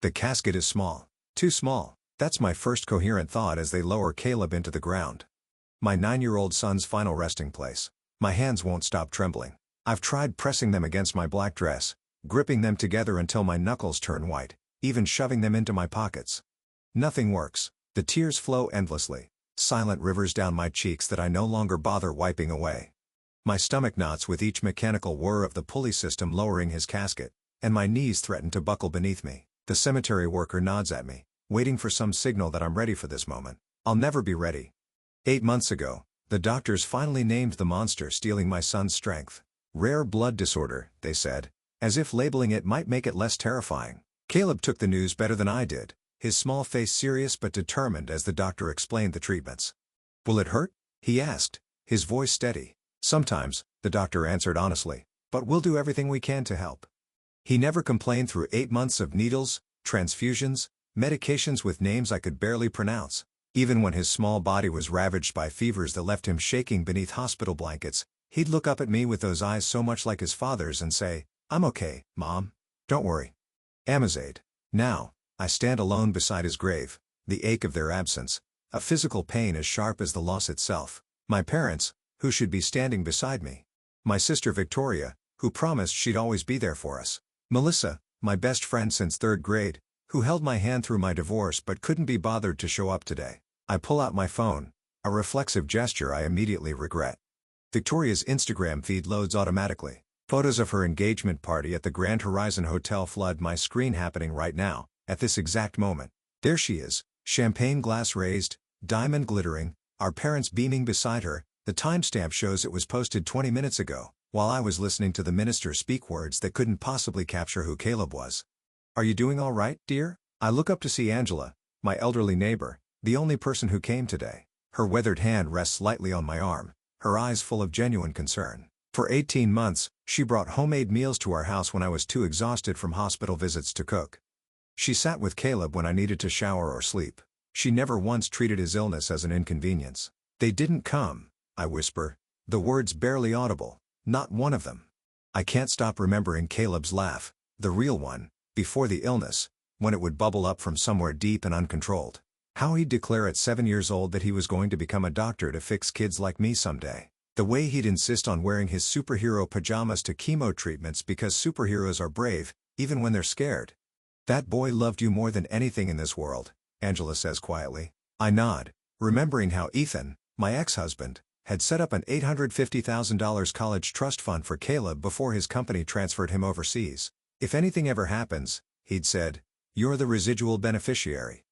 The casket is small. Too small. That's my first coherent thought as they lower Caleb into the ground. My 9-year-old son's final resting place. My hands won't stop trembling. I've tried pressing them against my black dress, gripping them together until my knuckles turn white, even shoving them into my pockets. Nothing works. The tears flow endlessly, silent rivers down my cheeks that I no longer bother wiping away. My stomach knots with each mechanical whir of the pulley system lowering his casket, and my knees threaten to buckle beneath me. The cemetery worker nods at me, waiting for some signal that I'm ready for this moment. I'll never be ready. 8 months ago, the doctors finally named the monster stealing my son's strength. Rare blood disorder, they said, as if labeling it might make it less terrifying. Caleb took the news better than I did, his small face serious but determined as the doctor explained the treatments. "Will it hurt?" he asked, his voice steady. "Sometimes," the doctor answered honestly, "but we'll do everything we can to help." He never complained through 8 months of needles, transfusions, medications with names I could barely pronounce. Even when his small body was ravaged by fevers that left him shaking beneath hospital blankets, he'd look up at me with those eyes so much like his father's and say, "I'm okay, Mom. Don't worry." Amazade. Now, I stand alone beside his grave, the ache of their absence, a physical pain as sharp as the loss itself. My parents, who should be standing beside me. My sister Victoria, who promised she'd always be there for us. Melissa, my best friend since 3rd grade, who held my hand through my divorce but couldn't be bothered to show up today. I pull out my phone, a reflexive gesture I immediately regret. Victoria's Instagram feed loads automatically. Photos of her engagement party at the Grand Horizon Hotel flood my screen happening right now, at this exact moment. There she is, champagne glass raised, diamond glittering, our parents beaming beside her. The timestamp shows it was posted 20 minutes ago, while I was listening to the minister speak words that couldn't possibly capture who Caleb was. "Are you doing all right, dear?" I look up to see Angela, my elderly neighbor, the only person who came today. Her weathered hand rests lightly on my arm, her eyes full of genuine concern. For 18 months, she brought homemade meals to our house when I was too exhausted from hospital visits to cook. She sat with Caleb when I needed to shower or sleep. She never once treated his illness as an inconvenience. "They didn't come," I whisper, the words barely audible, not one of them. I can't stop remembering Caleb's laugh, the real one, before the illness, when it would bubble up from somewhere deep and uncontrolled. How he'd declare at 7 years old that he was going to become a doctor to fix kids like me someday. The way he'd insist on wearing his superhero pajamas to chemo treatments because superheroes are brave, even when they're scared. "That boy loved you more than anything in this world," Angela says quietly. I nod, remembering how Ethan, my ex-husband, had set up an $850,000 college trust fund for Caleb before his company transferred him overseas. "If anything ever happens," he'd said, "you're the residual beneficiary.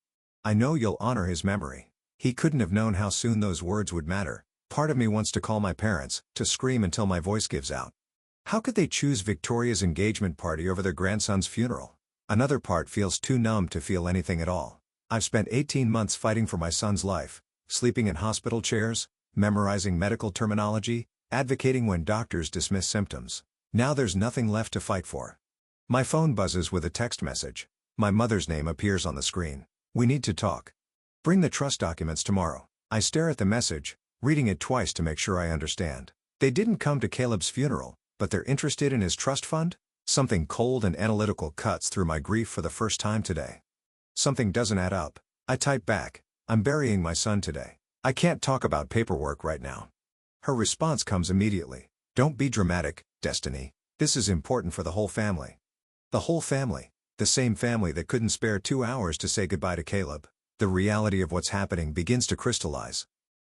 I know you'll honor his memory." He couldn't have known how soon those words would matter. Part of me wants to call my parents, to scream until my voice gives out. How could they choose Victoria's engagement party over their grandson's funeral? Another part feels too numb to feel anything at all. I've spent 18 months fighting for my son's life, sleeping in hospital chairs, memorizing medical terminology, advocating when doctors dismiss symptoms. Now there's nothing left to fight for. My phone buzzes with a text message. My mother's name appears on the screen. "We need to talk. Bring the trust documents tomorrow." I stare at the message, reading it twice to make sure I understand. They didn't come to Caleb's funeral, but they're interested in his trust fund? Something cold and analytical cuts through my grief for the first time today. Something doesn't add up. I type back, "I'm burying my son today. I can't talk about paperwork right now." Her response comes immediately. "Don't be dramatic, Destiny. This is important for the whole family." The whole family. The same family that couldn't spare 2 hours to say goodbye to Caleb. The reality of what's happening begins to crystallize.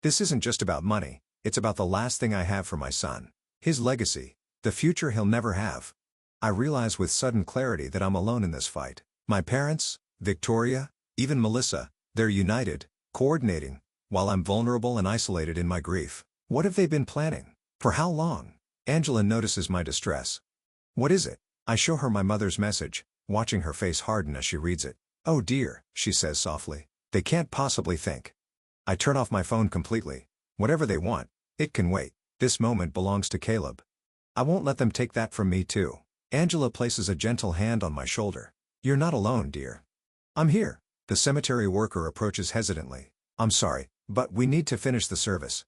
This isn't just about money, it's about the last thing I have for my son. His legacy. The future he'll never have. I realize with sudden clarity that I'm alone in this fight. My parents, Victoria, even Melissa, they're united, coordinating, while I'm vulnerable and isolated in my grief. What have they been planning? For how long? Angela notices my distress. "What is it?" I show her my mother's message, watching her face harden as she reads it. "Oh dear," she says softly. "They can't possibly think." I turn off my phone completely. Whatever they want, it can wait. This moment belongs to Caleb. I won't let them take that from me too. Angela places a gentle hand on my shoulder. "You're not alone, dear. I'm here." The cemetery worker approaches hesitantly. "I'm sorry, but we need to finish the service."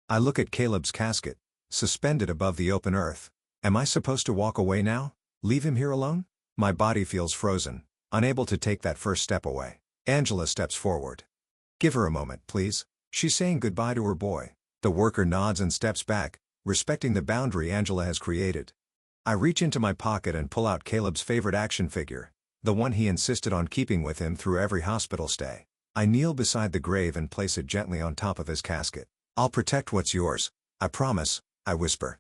I look at Caleb's casket, suspended above the open earth. Am I supposed to walk away now? Leave him here alone? My body feels frozen. unable to take that first step away. Angela steps forward. Give her a moment, please. She's saying goodbye to her boy. The worker nods and steps back, respecting the boundary Angela has created. I reach into my pocket and pull out Caleb's favorite action figure, the one he insisted on keeping with him through every hospital stay. I kneel beside the grave and place it gently on top of his casket. I'll protect what's yours, I promise, I whisper.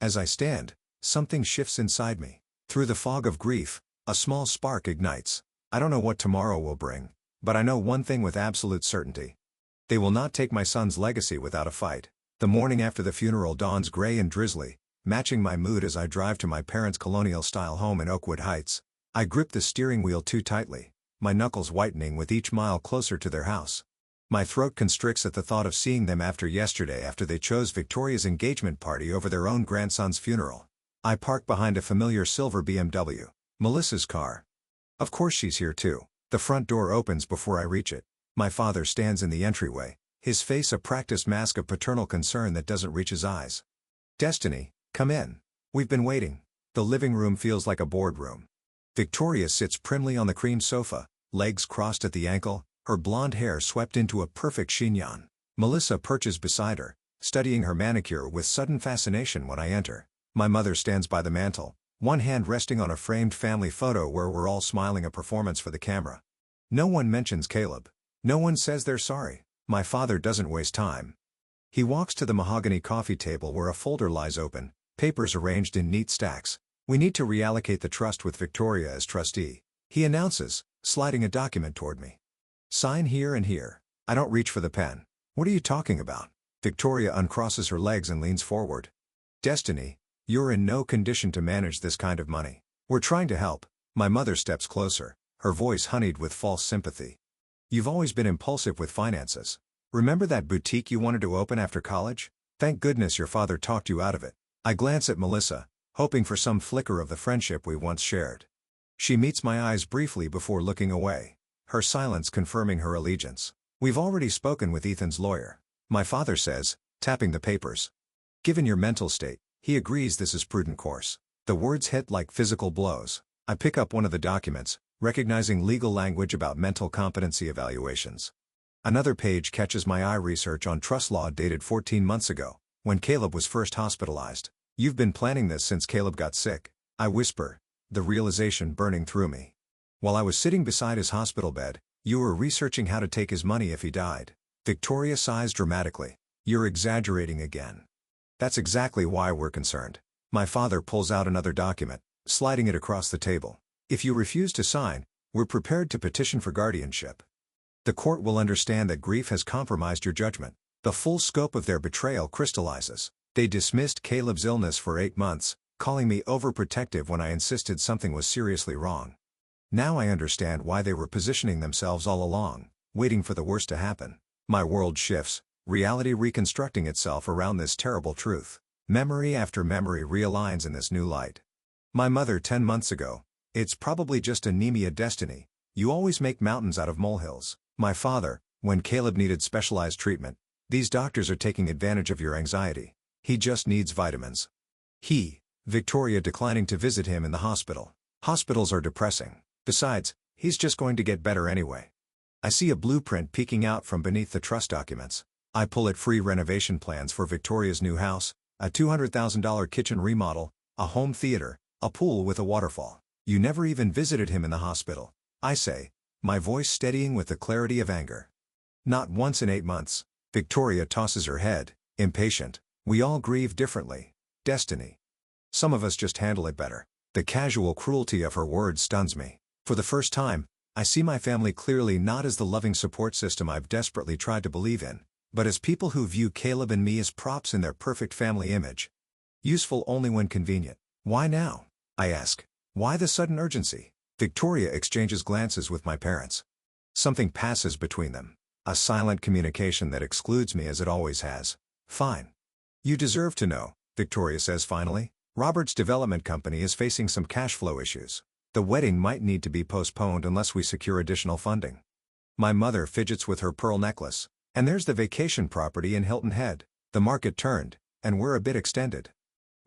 As I stand, something shifts inside me. Through the fog of grief, a small spark ignites. I don't know what tomorrow will bring, but I know one thing with absolute certainty. They will not take my son's legacy without a fight. The morning after the funeral dawns gray and drizzly, matching my mood as I drive to my parents' colonial-style home in Oakwood Heights. I grip the steering wheel too tightly, my knuckles whitening with each mile closer to their house. My throat constricts at the thought of seeing them after yesterday after they chose Victoria's engagement party over their own grandson's funeral. I park behind a familiar silver BMW, Melissa's car. Of course she's here too. The front door opens before I reach it. My father stands in the entryway, his face a practiced mask of paternal concern that doesn't reach his eyes. Destiny, come in. We've been waiting. The living room feels like a boardroom. Victoria sits primly on the cream sofa, legs crossed at the ankle, her blonde hair swept into a perfect chignon. Melissa perches beside her, studying her manicure with sudden fascination when I enter. My mother stands by the mantel, one hand resting on a framed family photo where we're all smiling, a performance for the camera. No one mentions Caleb. No one says they're sorry. My father doesn't waste time. He walks to the mahogany coffee table where a folder lies open, papers arranged in neat stacks. We need to reallocate the trust with Victoria as trustee, he announces, sliding a document toward me. Sign here and here. I don't reach for the pen. What are you talking about? Victoria uncrosses her legs and leans forward. Destiny, you're in no condition to manage this kind of money. We're trying to help. My mother steps closer, her voice honeyed with false sympathy. You've always been impulsive with finances. Remember that boutique you wanted to open after college? Thank goodness your father talked you out of it. I glance at Melissa, hoping for some flicker of the friendship we once shared. She meets my eyes briefly before looking away, her silence confirming her allegiance. We've already spoken with Ethan's lawyer, my father says, tapping the papers. Given your mental state, he agrees this is prudent course. The words hit like physical blows. I pick up one of the documents, recognizing legal language about mental competency evaluations. Another page catches my eye, research on trust law dated 14 months ago, when Caleb was first hospitalized. You've been planning this since Caleb got sick, I whisper, the realization burning through me. While I was sitting beside his hospital bed, you were researching how to take his money if he died. Victoria sighs dramatically. You're exaggerating again. That's exactly why we're concerned. My father pulls out another document, sliding it across the table. If you refuse to sign, we're prepared to petition for guardianship. The court will understand that grief has compromised your judgment. The full scope of their betrayal crystallizes. They dismissed Caleb's illness for 8 months, calling me overprotective when I insisted something was seriously wrong. Now I understand why they were positioning themselves all along, waiting for the worst to happen. My world shifts, reality reconstructing itself around this terrible truth. Memory after memory realigns in this new light. My mother 10 months ago. It's probably just anemia. Destiny, you always make mountains out of molehills. My father, when Caleb needed specialized treatment, these doctors are taking advantage of your anxiety. He just needs vitamins. Victoria declining to visit him in the hospital. Hospitals are depressing. Besides, he's just going to get better anyway. I see a blueprint peeking out from beneath the trust documents. I pull it. Free renovation plans for Victoria's new house, a $200,000 kitchen remodel, a home theater, a pool with a waterfall. You never even visited him in the hospital, I say, my voice steadying with the clarity of anger. Not once in 8 months. Victoria tosses her head, impatient. We all grieve differently. Destiny. Some of us just handle it better. The casual cruelty of her words stuns me. For the first time, I see my family clearly, not as the loving support system I've desperately tried to believe in, but as people who view Caleb and me as props in their perfect family image. Useful only when convenient. Why now? I ask. Why the sudden urgency? Victoria exchanges glances with my parents. Something passes between them. A silent communication that excludes me as it always has. Fine. You deserve to know, Victoria says finally. Robert's development company is facing some cash flow issues. The wedding might need to be postponed unless we secure additional funding. My mother fidgets with her pearl necklace. And there's the vacation property in Hilton Head. The market turned, and we're a bit extended.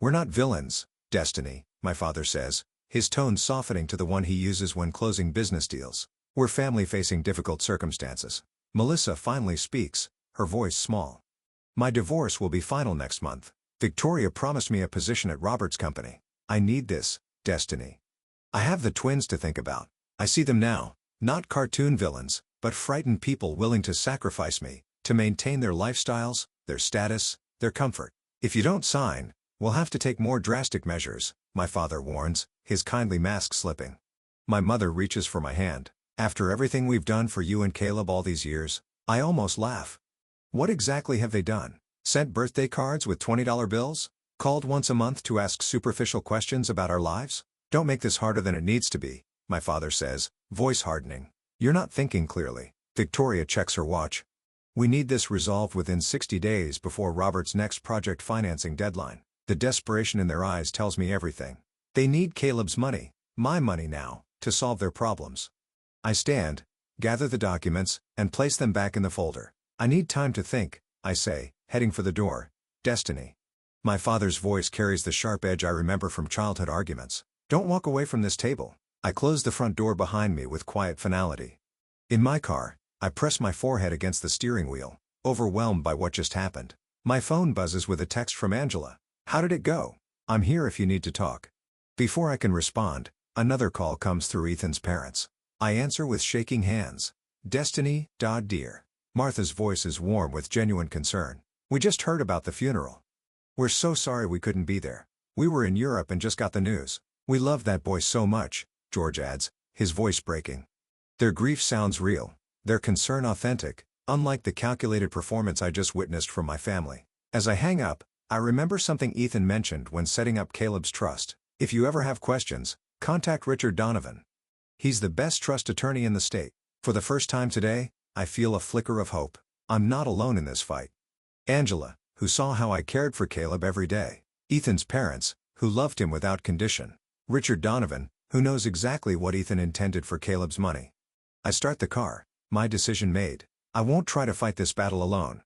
We're not villains, Destiny, my father says, his tone softening to the one he uses when closing business deals. We're family facing difficult circumstances. Melissa finally speaks, her voice small. My divorce will be final next month. Victoria promised me a position at Robert's company. I need this, Destiny. I have the twins to think about. I see them now, not cartoon villains, but frightened people willing to sacrifice me, to maintain their lifestyles, their status, their comfort. If you don't sign, we'll have to take more drastic measures, my father warns, his kindly mask slipping. My mother reaches for my hand. After everything we've done for you and Caleb all these years, I almost laugh. What exactly have they done? Sent birthday cards with $20 bills? Called once a month to ask superficial questions about our lives? Don't make this harder than it needs to be, my father says, voice hardening. You're not thinking clearly. Victoria checks her watch. We need this resolved within 60 days before Robert's next project financing deadline. The desperation in their eyes tells me everything. They need Caleb's money, my money now, to solve their problems. I stand, gather the documents, and place them back in the folder. I need time to think, I say, heading for the door. Destiny. My father's voice carries the sharp edge I remember from childhood arguments. Don't walk away from this table. I close the front door behind me with quiet finality. In my car, I press my forehead against the steering wheel, overwhelmed by what just happened. My phone buzzes with a text from Angela. How did it go? I'm here if you need to talk. Before I can respond, another call comes through Ethan's parents. I answer with shaking hands. Destiny, dear. Martha's voice is warm with genuine concern. We just heard about the funeral. We're so sorry we couldn't be there. We were in Europe and just got the news. We love that boy so much, George adds, his voice breaking. Their grief sounds real, their concern authentic, unlike the calculated performance I just witnessed from my family. As I hang up, I remember something Ethan mentioned when setting up Caleb's trust. If you ever have questions, contact Richard Donovan. He's the best trust attorney in the state. For the first time today, I feel a flicker of hope. I'm not alone in this fight. Angela, who saw how I cared for Caleb every day. Ethan's parents, who loved him without condition. Richard Donovan, who knows exactly what Ethan intended for Caleb's money. I start the car, my decision made. I won't try to fight this battle alone.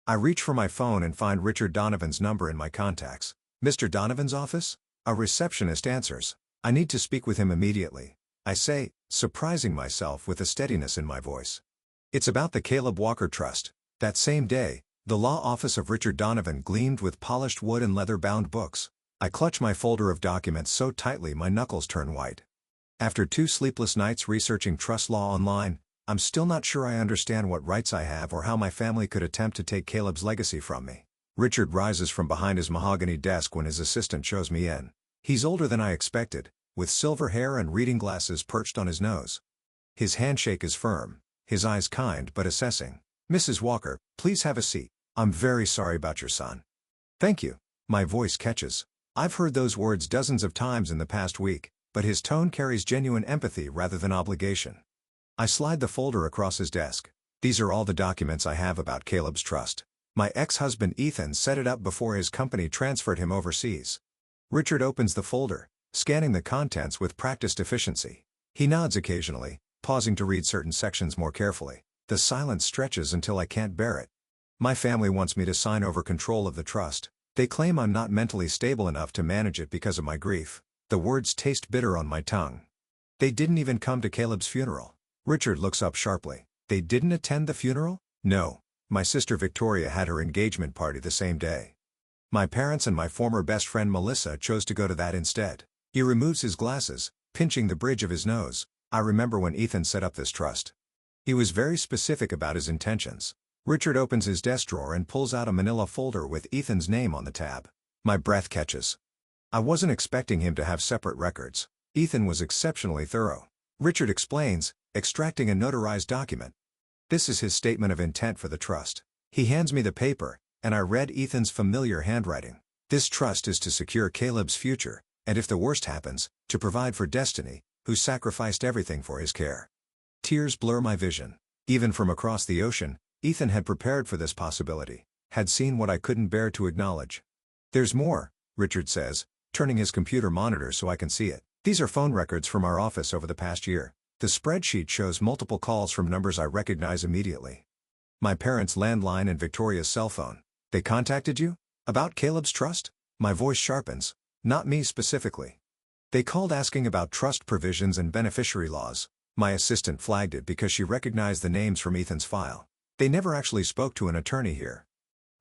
I reach for my phone and find Richard Donovan's number in my contacts. Mr. Donovan's office? A receptionist answers. I need to speak with him immediately, I say, surprising myself with a steadiness in my voice. It's about the Caleb Walker Trust. That same day, the law office of Richard Donovan gleamed with polished wood and leather-bound books. I clutch my folder of documents so tightly my knuckles turn white. After 2 sleepless nights researching trust law online, I'm still not sure I understand what rights I have or how my family could attempt to take Caleb's legacy from me. Richard rises from behind his mahogany desk when his assistant shows me in. He's older than I expected, with silver hair and reading glasses perched on his nose. His handshake is firm, his eyes kind but assessing. Mrs. Walker, please have a seat. I'm very sorry about your son. Thank you. My voice catches. I've heard those words dozens of times in the past week, but his tone carries genuine empathy rather than obligation. I slide the folder across his desk. These are all the documents I have about Caleb's trust. My ex-husband Ethan set it up before his company transferred him overseas. Richard opens the folder, scanning the contents with practiced efficiency. He nods occasionally, pausing to read certain sections more carefully. The silence stretches until I can't bear it. My family wants me to sign over control of the trust. They claim I'm not mentally stable enough to manage it because of my grief. The words taste bitter on my tongue. They didn't even come to Caleb's funeral. Richard looks up sharply. They didn't attend the funeral? No. My sister Victoria had her engagement party the same day. My parents and my former best friend Melissa chose to go to that instead. He removes his glasses, pinching the bridge of his nose. I remember when Ethan set up this trust. He was very specific about his intentions. Richard opens his desk drawer and pulls out a manila folder with Ethan's name on the tab. My breath catches. I wasn't expecting him to have separate records. Ethan was exceptionally thorough. Richard explains, extracting a notarized document. This is his statement of intent for the trust. He hands me the paper, and I read Ethan's familiar handwriting. This trust is to secure Caleb's future, and if the worst happens, to provide for Destiny, who sacrificed everything for his care. Tears blur my vision. Even from across the ocean, Ethan had prepared for this possibility, had seen what I couldn't bear to acknowledge. There's more, Richard says, turning his computer monitor so I can see it. These are phone records from our office over the past year. The spreadsheet shows multiple calls from numbers I recognize immediately. My parents' landline and Victoria's cell phone. They contacted you? About Caleb's trust? My voice sharpens. Not me specifically. They called asking about trust provisions and beneficiary laws. My assistant flagged it because she recognized the names from Ethan's file. They never actually spoke to an attorney here.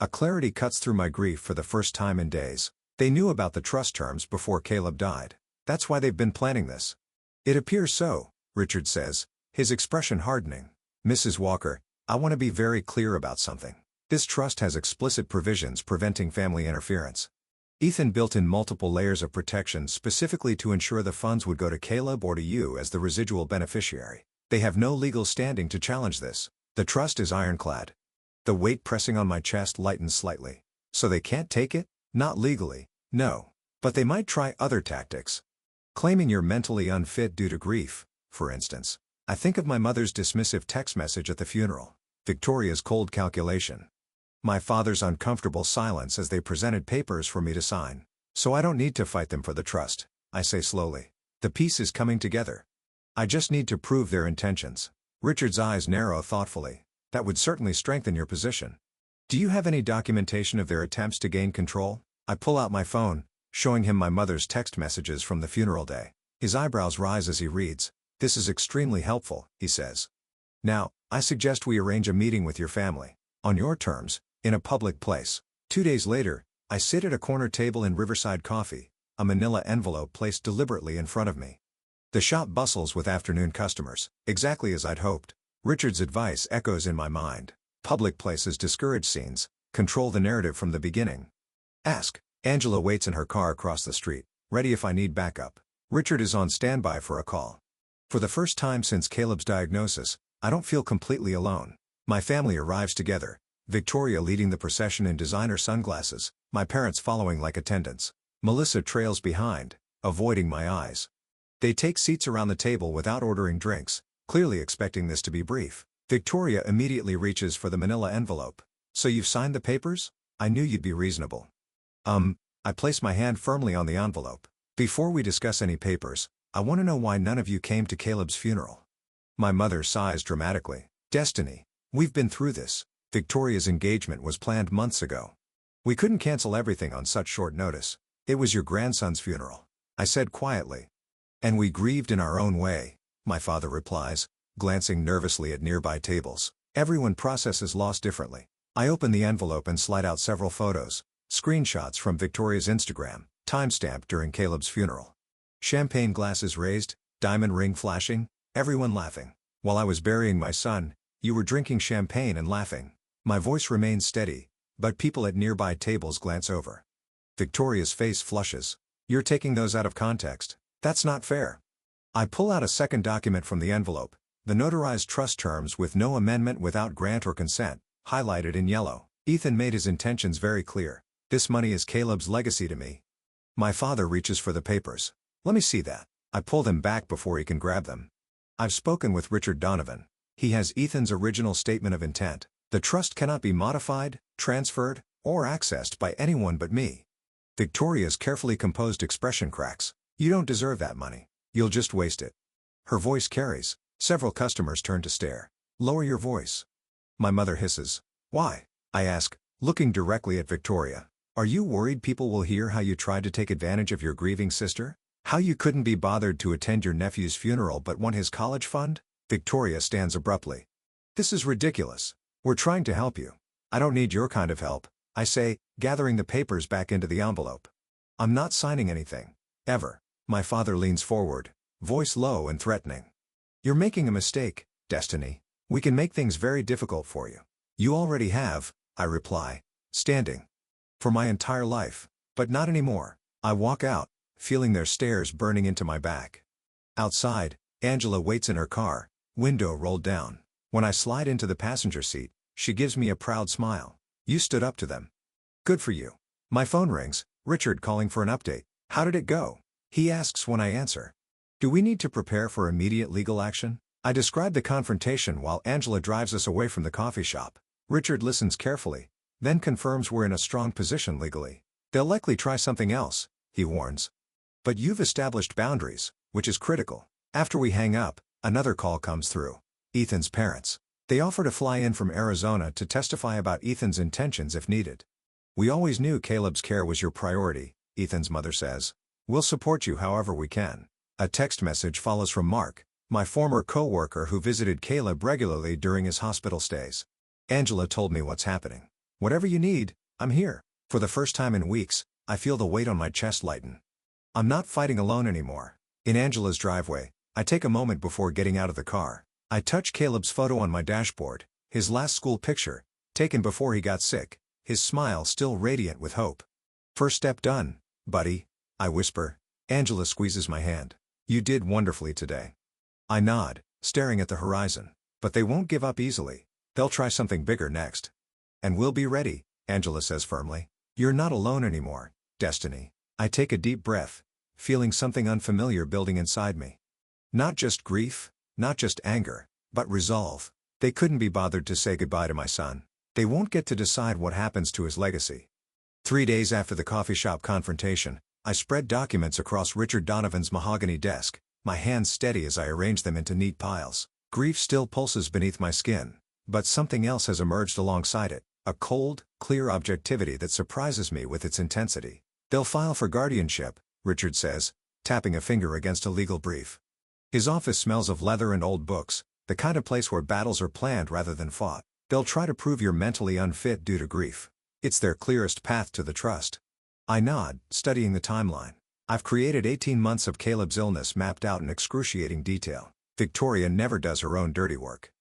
A clarity cuts through my grief for the first time in days. They knew about the trust terms before Caleb died. That's why they've been planning this. It appears so, Richard says, his expression hardening. Mrs. Walker, I want to be very clear about something. This trust has explicit provisions preventing family interference. Ethan built in multiple layers of protection specifically to ensure the funds would go to Caleb or to you as the residual beneficiary. They have no legal standing to challenge this. The trust is ironclad. The weight pressing on my chest lightens slightly. So they can't take it? Not legally, no. But they might try other tactics. Claiming you're mentally unfit due to grief, for instance. I think of my mother's dismissive text message at the funeral. Victoria's cold calculation. My father's uncomfortable silence as they presented papers for me to sign. So I don't need to fight them for the trust, I say slowly. The piece is coming together. I just need to prove their intentions. Richard's eyes narrow thoughtfully. That would certainly strengthen your position. Do you have any documentation of their attempts to gain control? I pull out my phone, showing him my mother's text messages from the funeral day. His eyebrows rise as he reads. This is extremely helpful, he says. Now, I suggest we arrange a meeting with your family. On your terms, in a public place. 2 days later, I sit at a corner table in Riverside Coffee, a manila envelope placed deliberately in front of me. The shop bustles with afternoon customers, exactly as I'd hoped. Richard's advice echoes in my mind. Public places discourage scenes, control the narrative from the beginning. Ask. Angela waits in her car across the street, ready if I need backup. Richard is on standby for a call. For the first time since Caleb's diagnosis, I don't feel completely alone. My family arrives together, Victoria leading the procession in designer sunglasses, my parents following like attendants. Melissa trails behind, avoiding my eyes. They take seats around the table without ordering drinks, clearly expecting this to be brief. Victoria immediately reaches for the manila envelope. So you've signed the papers? I knew you'd be reasonable. I place my hand firmly on the envelope. Before we discuss any papers, I want to know why none of you came to Caleb's funeral. My mother sighs dramatically. Destiny. We've been through this. Victoria's engagement was planned months ago. We couldn't cancel everything on such short notice. It was your grandson's funeral, I said quietly. And we grieved in our own way, my father replies, glancing nervously at nearby tables. Everyone processes loss differently. I open the envelope and slide out several photos, screenshots from Victoria's Instagram, timestamped during Caleb's funeral. Champagne glasses raised, diamond ring flashing, everyone laughing. While I was burying my son, you were drinking champagne and laughing. My voice remains steady, but people at nearby tables glance over. Victoria's face flushes. You're taking those out of context. That's not fair. I pull out a second document from the envelope, the notarized trust terms with no amendment without grant or consent, highlighted in yellow. Ethan made his intentions very clear. This money is Caleb's legacy to me. My father reaches for the papers. Let me see that. I pull them back before he can grab them. I've spoken with Richard Donovan. He has Ethan's original statement of intent. The trust cannot be modified, transferred, or accessed by anyone but me. Victoria's carefully composed expression cracks. You don't deserve that money. You'll just waste it. Her voice carries. Several customers turn to stare. Lower your voice. My mother hisses. Why? I ask, looking directly at Victoria. Are you worried people will hear how you tried to take advantage of your grieving sister? How you couldn't be bothered to attend your nephew's funeral but want his college fund? Victoria stands abruptly. This is ridiculous. We're trying to help you. I don't need your kind of help, I say, gathering the papers back into the envelope. I'm not signing anything. Ever. My father leans forward, voice low and threatening. You're making a mistake, Destiny. We can make things very difficult for you. You already have, I reply, standing. For my entire life. But not anymore. I walk out, feeling their stares burning into my back. Outside, Angela waits in her car, window rolled down. When I slide into the passenger seat, she gives me a proud smile. You stood up to them. Good for you. My phone rings, Richard calling for an update. How did it go? He asks when I answer. Do we need to prepare for immediate legal action? I describe the confrontation while Angela drives us away from the coffee shop. Richard listens carefully, then confirms we're in a strong position legally. They'll likely try something else, he warns. But you've established boundaries, which is critical. After we hang up, another call comes through. Ethan's parents. They offer to fly in from Arizona to testify about Ethan's intentions if needed. We always knew Caleb's care was your priority, Ethan's mother says. We'll support you however we can. A text message follows from Mark, my former co-worker who visited Caleb regularly during his hospital stays. Angela told me what's happening. Whatever you need, I'm here. For the first time in weeks, I feel the weight on my chest lighten. I'm not fighting alone anymore. In Angela's driveway, I take a moment before getting out of the car. I touch Caleb's photo on my dashboard, his last school picture, taken before he got sick, his smile still radiant with hope. First step done, buddy, I whisper. Angela squeezes my hand. You did wonderfully today. I nod, staring at the horizon. But they won't give up easily. They'll try something bigger next. And we'll be ready, Angela says firmly. You're not alone anymore, Destiny. I take a deep breath, feeling something unfamiliar building inside me. Not just grief, not just anger, but resolve. They couldn't be bothered to say goodbye to my son. They won't get to decide what happens to his legacy. 3 days after the coffee shop confrontation, I spread documents across Richard Donovan's mahogany desk, my hands steady as I arrange them into neat piles. Grief still pulses beneath my skin, but something else has emerged alongside it, a cold, clear objectivity that surprises me with its intensity. They'll file for guardianship, Richard says, tapping a finger against a legal brief. His office smells of leather and old books, the kind of place where battles are planned rather than fought. They'll try to prove you're mentally unfit due to grief. It's their clearest path to the trust. I nod, studying the timeline. I've created 18 months of Caleb's illness mapped out in excruciating detail. Victoria never does her own dirty work.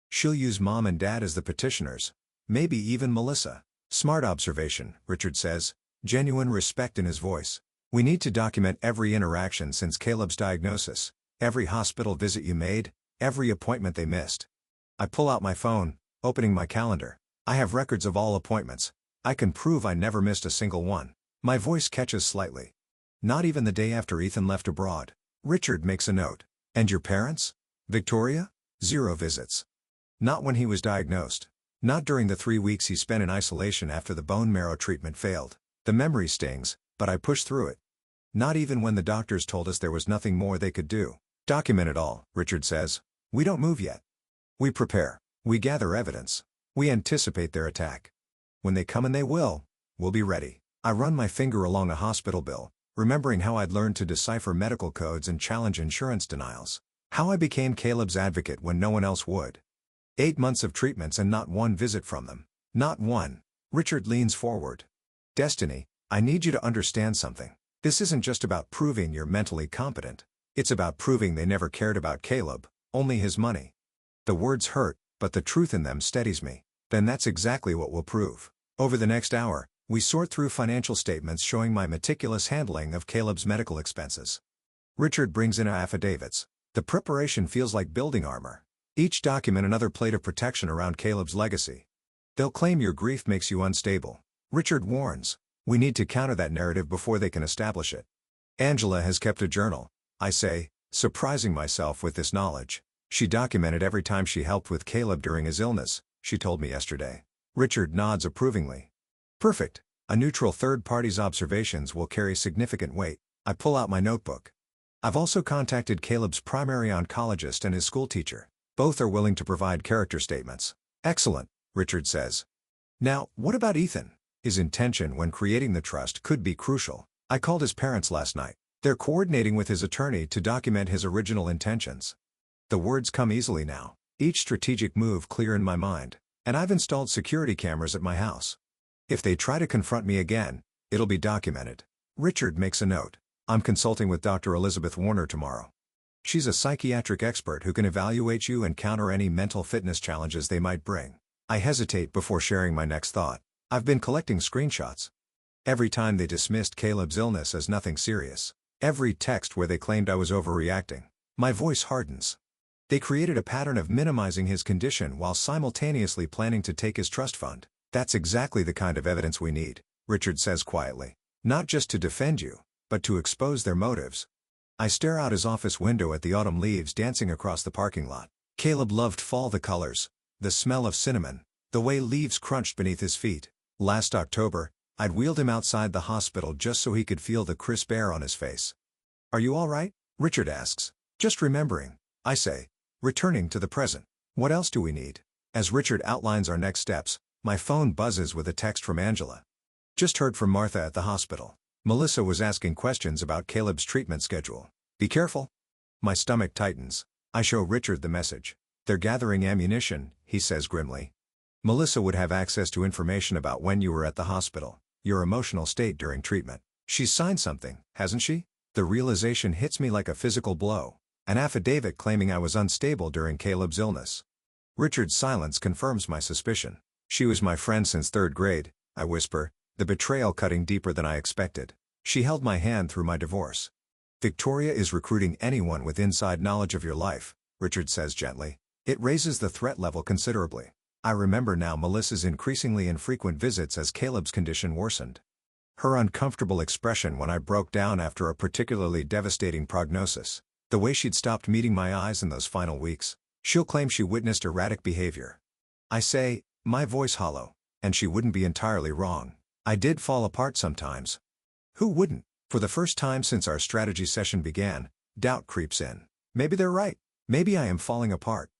She'll use Mom and Dad as the petitioners. Maybe even Melissa. Smart observation, Richard says, genuine respect in his voice. We need to document every interaction since Caleb's diagnosis, every hospital visit you made, every appointment they missed. I pull out my phone, opening my calendar. I have records of all appointments. I can prove I never missed a single one. My voice catches slightly. Not even the day after Ethan left abroad. Richard makes a note. And your parents? Victoria? 0 visits. Not when he was diagnosed. Not during the 3 weeks he spent in isolation after the bone marrow treatment failed. The memory stings, but I push through it. Not even when the doctors told us there was nothing more they could do. Document it all, Richard says. We don't move yet. We prepare. We gather evidence. We anticipate their attack. When they come, and they will, we'll be ready. I run my finger along a hospital bill, remembering how I'd learned to decipher medical codes and challenge insurance denials. How I became Caleb's advocate when no one else would. 8 months of treatments and not one visit from them. Not one. Richard leans forward. Destiny, I need you to understand something. This isn't just about proving you're mentally competent. It's about proving they never cared about Caleb, only his money. The words hurt, but the truth in them steadies me. Then that's exactly what we'll prove. Over the next hour, we sort through financial statements showing my meticulous handling of Caleb's medical expenses. Richard brings in affidavits. The preparation feels like building armor. Each document another plate of protection around Caleb's legacy. They'll claim your grief makes you unstable. Richard warns. We need to counter that narrative before they can establish it. Angela has kept a journal, I say, surprising myself with this knowledge. She documented every time she helped with Caleb during his illness, she told me yesterday. Richard nods approvingly. Perfect. A neutral third party's observations will carry significant weight. I pull out my notebook. I've also contacted Caleb's primary oncologist and his school teacher. Both are willing to provide character statements. Excellent, Richard says. Now, what about Ethan? His intention when creating the trust could be crucial. I called his parents last night. They're coordinating with his attorney to document his original intentions. The words come easily now, each strategic move clear in my mind. And I've installed security cameras at my house. If they try to confront me again, it'll be documented. Richard makes a note. I'm consulting with Dr. Elizabeth Warner tomorrow. She's a psychiatric expert who can evaluate you and counter any mental fitness challenges they might bring. I hesitate before sharing my next thought. I've been collecting screenshots. Every time they dismissed Caleb's illness as nothing serious. Every text where they claimed I was overreacting. My voice hardens. They created a pattern of minimizing his condition while simultaneously planning to take his trust fund. That's exactly the kind of evidence we need, Richard says quietly. Not just to defend you, but to expose their motives. I stare out his office window at the autumn leaves dancing across the parking lot. Caleb loved fall, the colors, the smell of cinnamon, the way leaves crunched beneath his feet. Last October, I'd wheeled him outside the hospital just so he could feel the crisp air on his face. Are you all right? Richard asks. Just remembering, I say, returning to the present. What else do we need? As Richard outlines our next steps, my phone buzzes with a text from Angela. Just heard from Martha at the hospital. Melissa was asking questions about Caleb's treatment schedule. Be careful. My stomach tightens. I show Richard the message. They're gathering ammunition, he says grimly. Melissa would have access to information about when you were at the hospital, your emotional state during treatment. She's signed something, hasn't she? The realization hits me like a physical blow. An affidavit claiming I was unstable during Caleb's illness. Richard's silence confirms my suspicion. She was my friend since 3rd grade, I whisper, the betrayal cutting deeper than I expected. She held my hand through my divorce. Victoria is recruiting anyone with inside knowledge of your life, Richard says gently. It raises the threat level considerably. I remember now Melissa's increasingly infrequent visits as Caleb's condition worsened. Her uncomfortable expression when I broke down after a particularly devastating prognosis. The way she'd stopped meeting my eyes in those final weeks. She'll claim she witnessed erratic behavior. I say, my voice hollow, and she wouldn't be entirely wrong. I did fall apart sometimes. Who wouldn't? For the first time since our strategy session began, doubt creeps in. Maybe they're right. Maybe I am falling apart.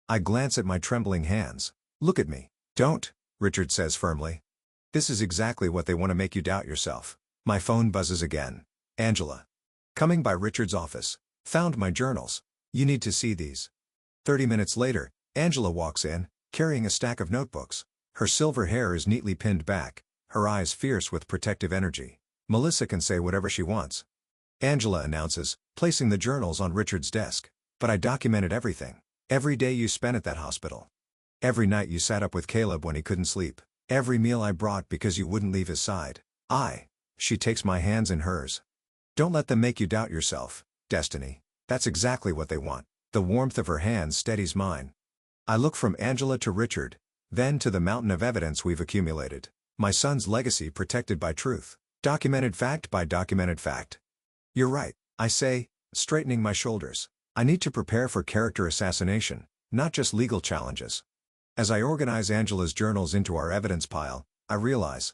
I glance at my trembling hands. Look at me. Don't, Richard says firmly. This is exactly what they want to make you doubt yourself. My phone buzzes again. Angela. Coming by Richard's office. Found my journals. You need to see these. 30 minutes later, Angela walks in, carrying a stack of notebooks. Her silver hair is neatly pinned back, her eyes fierce with protective energy. Melissa can say whatever she wants. Angela announces, placing the journals on Richard's desk. But I documented everything. Every day you spent at that hospital. Every night you sat up with Caleb when he couldn't sleep. Every meal I brought because you wouldn't leave his side. She takes my hands in hers. Don't let them make you doubt yourself, Destiny. That's exactly what they want. The warmth of her hands steadies mine. I look from Angela to Richard, then to the mountain of evidence we've accumulated. My son's legacy protected by truth. Documented fact by documented fact. You're right, I say, straightening my shoulders. I need to prepare for character assassination, not just legal challenges. As I organize Angela's journals into our evidence pile, I realize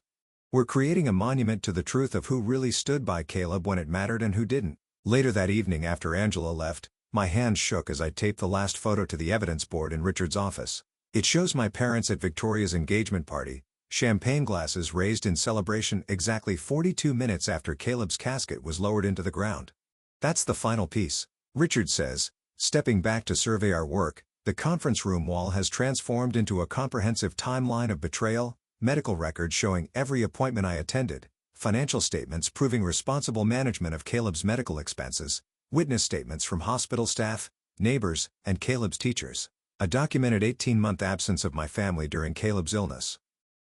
we're creating a monument to the truth of who really stood by Caleb when it mattered and who didn't. Later that evening after Angela left, my hands shook as I taped the last photo to the evidence board in Richard's office. It shows my parents at Victoria's engagement party, champagne glasses raised in celebration exactly 42 minutes after Caleb's casket was lowered into the ground. That's the final piece, Richard says, stepping back to survey our work. The conference room wall has transformed into a comprehensive timeline of betrayal, medical records showing every appointment I attended, financial statements proving responsible management of Caleb's medical expenses, witness statements from hospital staff, neighbors, and Caleb's teachers. A documented 18-month absence of my family during Caleb's illness.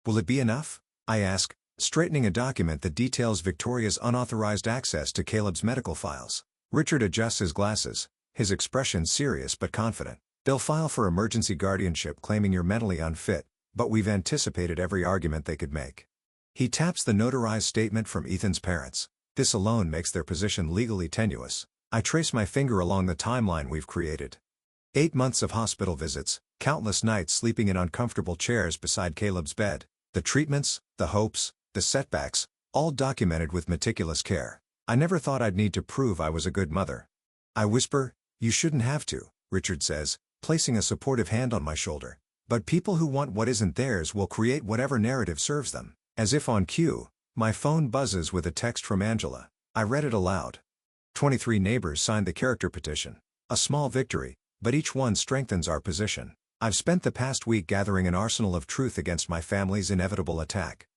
Will it be enough? I ask, straightening a document that details Victoria's unauthorized access to Caleb's medical files. Richard adjusts his glasses, his expression serious but confident. They'll file for emergency guardianship claiming you're mentally unfit, but we've anticipated every argument they could make. He taps the notarized statement from Ethan's parents. This alone makes their position legally tenuous. I trace my finger along the timeline we've created. 8 months of hospital visits, countless nights sleeping in uncomfortable chairs beside Caleb's bed, the treatments, the hopes, the setbacks, all documented with meticulous care. I never thought I'd need to prove I was a good mother. I whisper, you shouldn't have to, Richard says, placing a supportive hand on my shoulder. But people who want what isn't theirs will create whatever narrative serves them. As if on cue, my phone buzzes with a text from Angela. I read it aloud. 23 neighbors signed the character petition. A small victory, but each one strengthens our position. I've spent the past week gathering an arsenal of truth against my family's inevitable attack.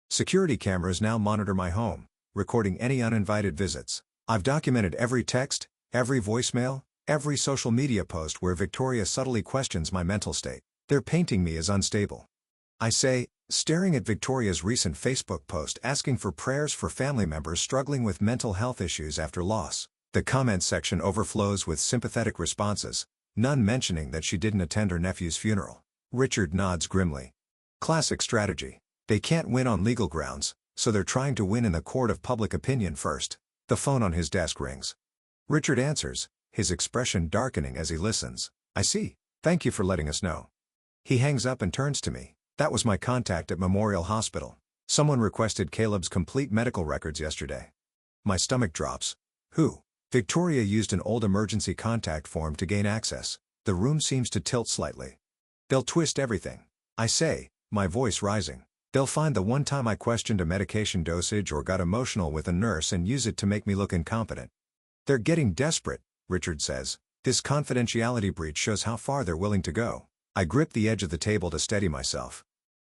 Security cameras now monitor my home, recording any uninvited visits. I've documented every text, every voicemail, every social media post where Victoria subtly questions my mental state. They're painting me as unstable. I say, staring at Victoria's recent Facebook post asking for prayers for family members struggling with mental health issues after loss. The comment section overflows with sympathetic responses, none mentioning that she didn't attend her nephew's funeral. Richard nods grimly. Classic strategy. They can't win on legal grounds, so they're trying to win in the court of public opinion first. The phone on his desk rings. Richard answers, his expression darkening as he listens. I see. Thank you for letting us know. He hangs up and turns to me. That was my contact at Memorial Hospital. Someone requested Caleb's complete medical records yesterday. My stomach drops. Who? Victoria used an old emergency contact form to gain access. The room seems to tilt slightly. They'll twist everything. I say, my voice rising. They'll find the one time I questioned a medication dosage or got emotional with a nurse and use it to make me look incompetent. They're getting desperate, Richard says. This confidentiality breach shows how far they're willing to go. I grip the edge of the table to steady myself.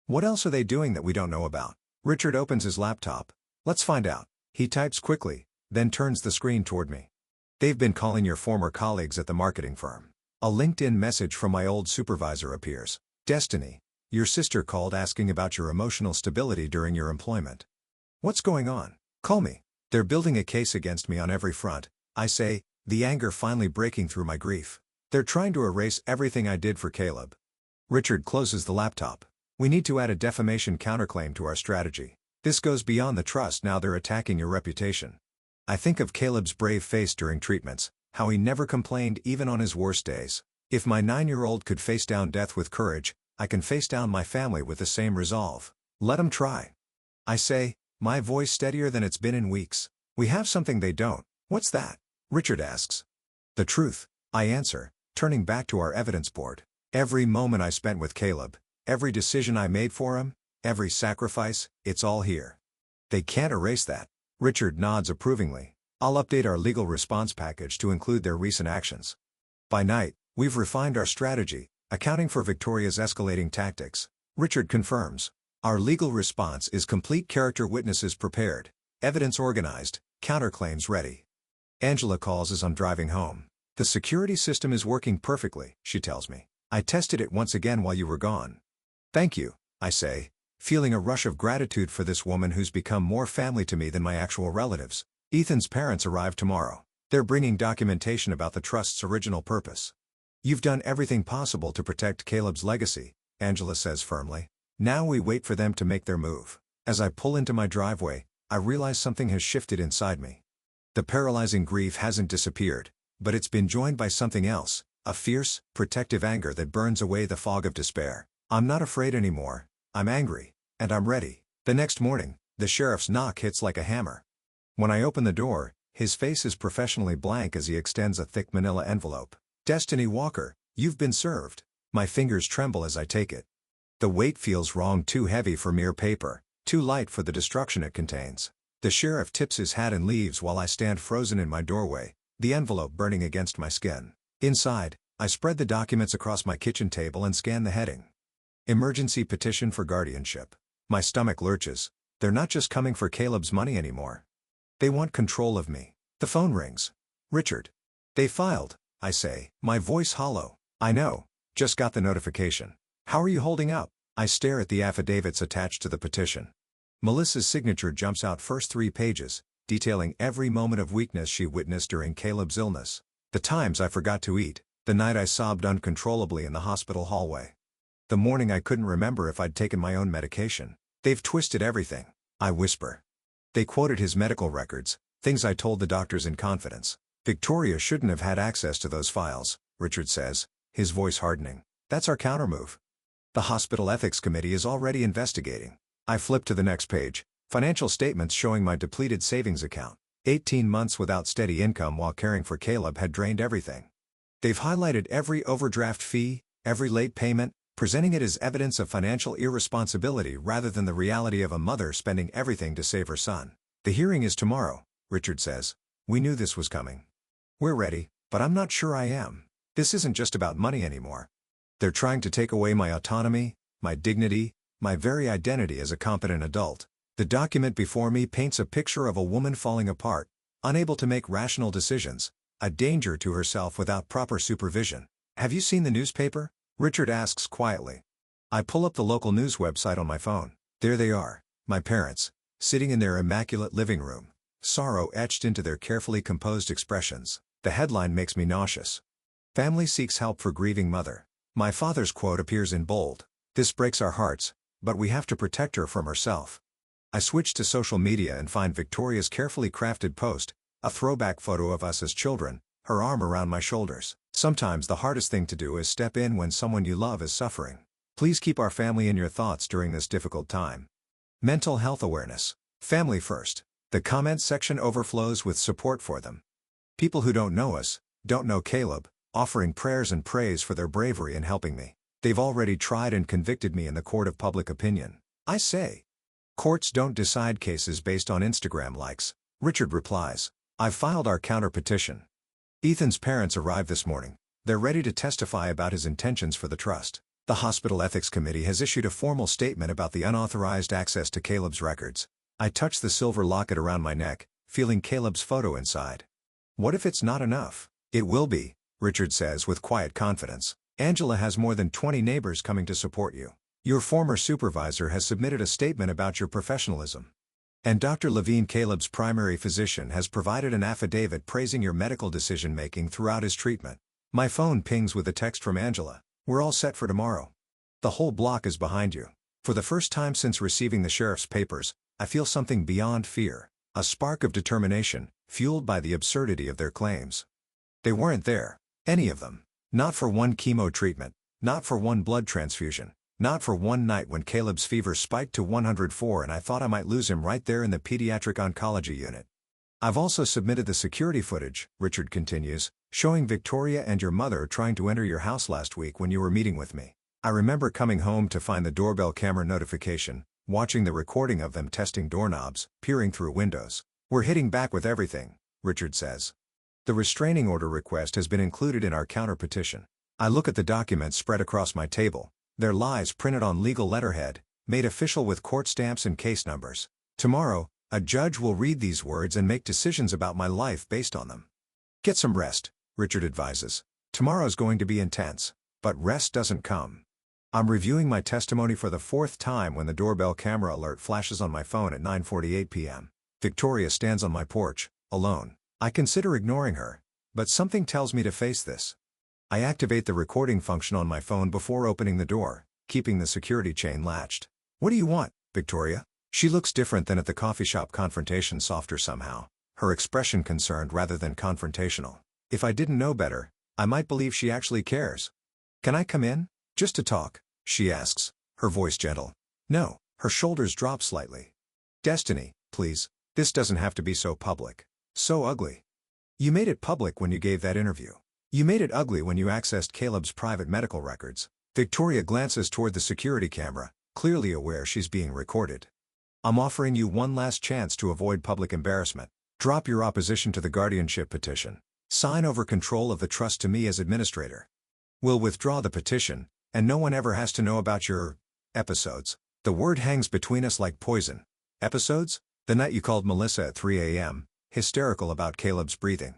What else are they doing that we don't know about? Richard opens his laptop. Let's find out. He types quickly, then turns the screen toward me. They've been calling your former colleagues at the marketing firm. A LinkedIn message from my old supervisor appears. Destiny, your sister called asking about your emotional stability during your employment. What's going on? Call me. They're building a case against me on every front, I say, the anger finally breaking through my grief. They're trying to erase everything I did for Caleb. Richard closes the laptop. We need to add a defamation counterclaim to our strategy. This goes beyond the trust. Now they're attacking your reputation. I think of Caleb's brave face during treatments, how he never complained even on his worst days. If my 9-year-old could face down death with courage, I can face down my family with the same resolve. Let 'em try. I say, my voice steadier than it's been in weeks. We have something they don't. What's that? Richard asks. The truth, I answer, turning back to our evidence board. Every moment I spent with Caleb, every decision I made for him, every sacrifice, it's all here. They can't erase that. Richard nods approvingly. I'll update our legal response package to include their recent actions. By night, we've refined our strategy, accounting for Victoria's escalating tactics. Richard confirms. Our legal response is complete. Character witnesses prepared, evidence organized, counterclaims ready. Angela calls as I'm driving home. The security system is working perfectly, she tells me. I tested it once again while you were gone. Thank you, I say, feeling a rush of gratitude for this woman who's become more family to me than my actual relatives. Ethan's parents arrive tomorrow. They're bringing documentation about the trust's original purpose. You've done everything possible to protect Caleb's legacy, Angela says firmly. Now we wait for them to make their move. As I pull into my driveway, I realize something has shifted inside me. The paralyzing grief hasn't disappeared, but it's been joined by something else, a fierce, protective anger that burns away the fog of despair. I'm not afraid anymore, I'm angry, and I'm ready. The next morning, the sheriff's knock hits like a hammer. When I open the door, his face is professionally blank as he extends a thick manila envelope. Destiny Walker, you've been served. My fingers tremble as I take it. The weight feels wrong, too heavy for mere paper, too light for the destruction it contains. The sheriff tips his hat and leaves while I stand frozen in my doorway, the envelope burning against my skin. Inside, I spread the documents across my kitchen table and scan the heading. Emergency petition for guardianship. My stomach lurches. They're not just coming for Caleb's money anymore. They want control of me. The phone rings. Richard. They filed, I say, my voice hollow. I know. Just got the notification. How are you holding up? I stare at the affidavits attached to the petition. Melissa's signature jumps out first 3 pages, detailing every moment of weakness she witnessed during Caleb's illness. The times I forgot to eat, the night I sobbed uncontrollably in the hospital hallway. The morning I couldn't remember if I'd taken my own medication. They've twisted everything, I whisper. They quoted his medical records, things I told the doctors in confidence. Victoria shouldn't have had access to those files, Richard says, his voice hardening. That's our countermove. The hospital ethics committee is already investigating. I flip to the next page, financial statements showing my depleted savings account. 18 months without steady income while caring for Caleb had drained everything. They've highlighted every overdraft fee, every late payment, presenting it as evidence of financial irresponsibility rather than the reality of a mother spending everything to save her son. The hearing is tomorrow, Richard says. We knew this was coming. We're ready, but I'm not sure I am. This isn't just about money anymore. They're trying to take away my autonomy, my dignity, my very identity as a competent adult. The document before me paints a picture of a woman falling apart, unable to make rational decisions, a danger to herself without proper supervision. Have you seen the newspaper? Richard asks quietly. I pull up the local news website on my phone. There they are, my parents, sitting in their immaculate living room, sorrow etched into their carefully composed expressions. The headline makes me nauseous. Family seeks help for grieving mother. My father's quote appears in bold. This breaks our hearts, but we have to protect her from herself. I switch to social media and find Victoria's carefully crafted post, a throwback photo of us as children, her arm around my shoulders. Sometimes the hardest thing to do is step in when someone you love is suffering. Please keep our family in your thoughts during this difficult time. Mental health awareness. Family first. The comments section overflows with support for them. People who don't know us, don't know Caleb, offering prayers and praise for their bravery in helping me. They've already tried and convicted me in the court of public opinion. I say. Courts don't decide cases based on Instagram likes, Richard replies. I've filed our counter petition. Ethan's parents arrived this morning. They're ready to testify about his intentions for the trust. The Hospital Ethics Committee has issued a formal statement about the unauthorized access to Caleb's records. I touch the silver locket around my neck, feeling Caleb's photo inside. What if it's not enough? It will be, Richard says with quiet confidence. Angela has more than 20 neighbors coming to support you. Your former supervisor has submitted a statement about your professionalism. And Dr. Levine, Caleb's primary physician, has provided an affidavit praising your medical decision-making throughout his treatment. My phone pings with a text from Angela. We're all set for tomorrow. The whole block is behind you. For the first time since receiving the sheriff's papers, I feel something beyond fear, a spark of determination, fueled by the absurdity of their claims. They weren't there, any of them. Not for one chemo treatment, not for one blood transfusion, not for one night when Caleb's fever spiked to 104 and I thought I might lose him right there in the pediatric oncology unit. I've also submitted the security footage, Richard continues, showing Victoria and your mother trying to enter your house last week when you were meeting with me. I remember coming home to find the doorbell camera notification, watching the recording of them testing doorknobs, peering through windows. We're hitting back with everything, Richard says. The restraining order request has been included in our counter petition. I look at the documents spread across my table, their lies printed on legal letterhead, made official with court stamps and case numbers. Tomorrow, a judge will read these words and make decisions about my life based on them. Get some rest, Richard advises. Tomorrow's going to be intense, but rest doesn't come. I'm reviewing my testimony for the fourth time when the doorbell camera alert flashes on my phone at 9:48 p.m. Victoria stands on my porch, alone. I consider ignoring her, but something tells me to face this. I activate the recording function on my phone before opening the door, keeping the security chain latched. What do you want, Victoria? She looks different than at the coffee shop confrontation, softer somehow, her expression concerned rather than confrontational. If I didn't know better, I might believe she actually cares. Can I come in? Just to talk, she asks, her voice gentle. No, her shoulders drop slightly. Destiny, please, this doesn't have to be so public. So ugly. You made it public when you gave that interview. You made it ugly when you accessed Caleb's private medical records. Victoria glances toward the security camera, clearly aware she's being recorded. I'm offering you one last chance to avoid public embarrassment. Drop your opposition to the guardianship petition. Sign over control of the trust to me as administrator. We'll withdraw the petition, and no one ever has to know about your episodes. The word hangs between us like poison. Episodes? The night you called Melissa at 3 a.m., hysterical about Caleb's breathing.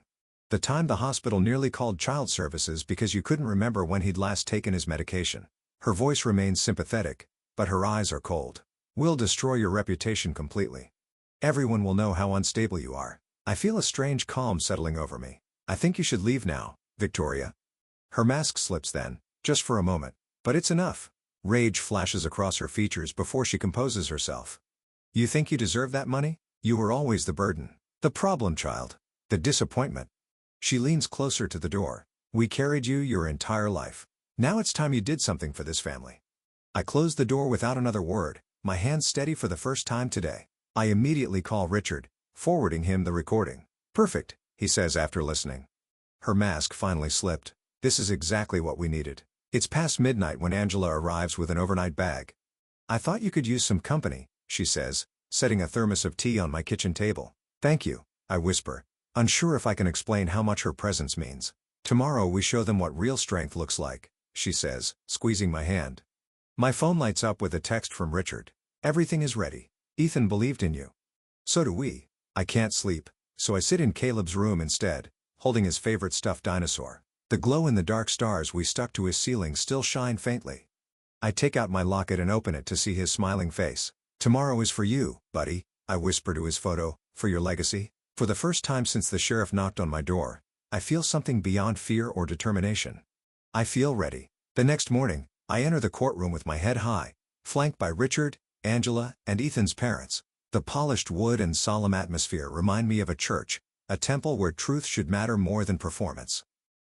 The time the hospital nearly called child services because you couldn't remember when he'd last taken his medication. Her voice remains sympathetic, but her eyes are cold. We'll destroy your reputation completely. Everyone will know how unstable you are. I feel a strange calm settling over me. I think you should leave now, Victoria. Her mask slips then, just for a moment. But it's enough. Rage flashes across her features before she composes herself. You think you deserve that money? You were always the burden. The problem child. The disappointment. She leans closer to the door. We carried you your entire life. Now it's time you did something for this family. I close the door without another word, my hands steady for the first time today. I immediately call Richard, forwarding him the recording. Perfect, he says after listening. Her mask finally slipped. This is exactly what we needed. It's past midnight when Angela arrives with an overnight bag. I thought you could use some company, she says, setting a thermos of tea on my kitchen table. Thank you, I whisper, unsure if I can explain how much her presence means. Tomorrow we show them what real strength looks like, she says, squeezing my hand. My phone lights up with a text from Richard. Everything is ready. Ethan believed in you. So do we. I can't sleep, so I sit in Caleb's room instead, holding his favorite stuffed dinosaur. The glow-in-the-dark stars we stuck to his ceiling still shine faintly. I take out my locket and open it to see his smiling face. Tomorrow is for you, buddy, I whisper to his photo, for your legacy. For the first time since the sheriff knocked on my door, I feel something beyond fear or determination. I feel ready. The next morning, I enter the courtroom with my head high, flanked by Richard, Angela, and Ethan's parents. The polished wood and solemn atmosphere remind me of a church, a temple where truth should matter more than performance.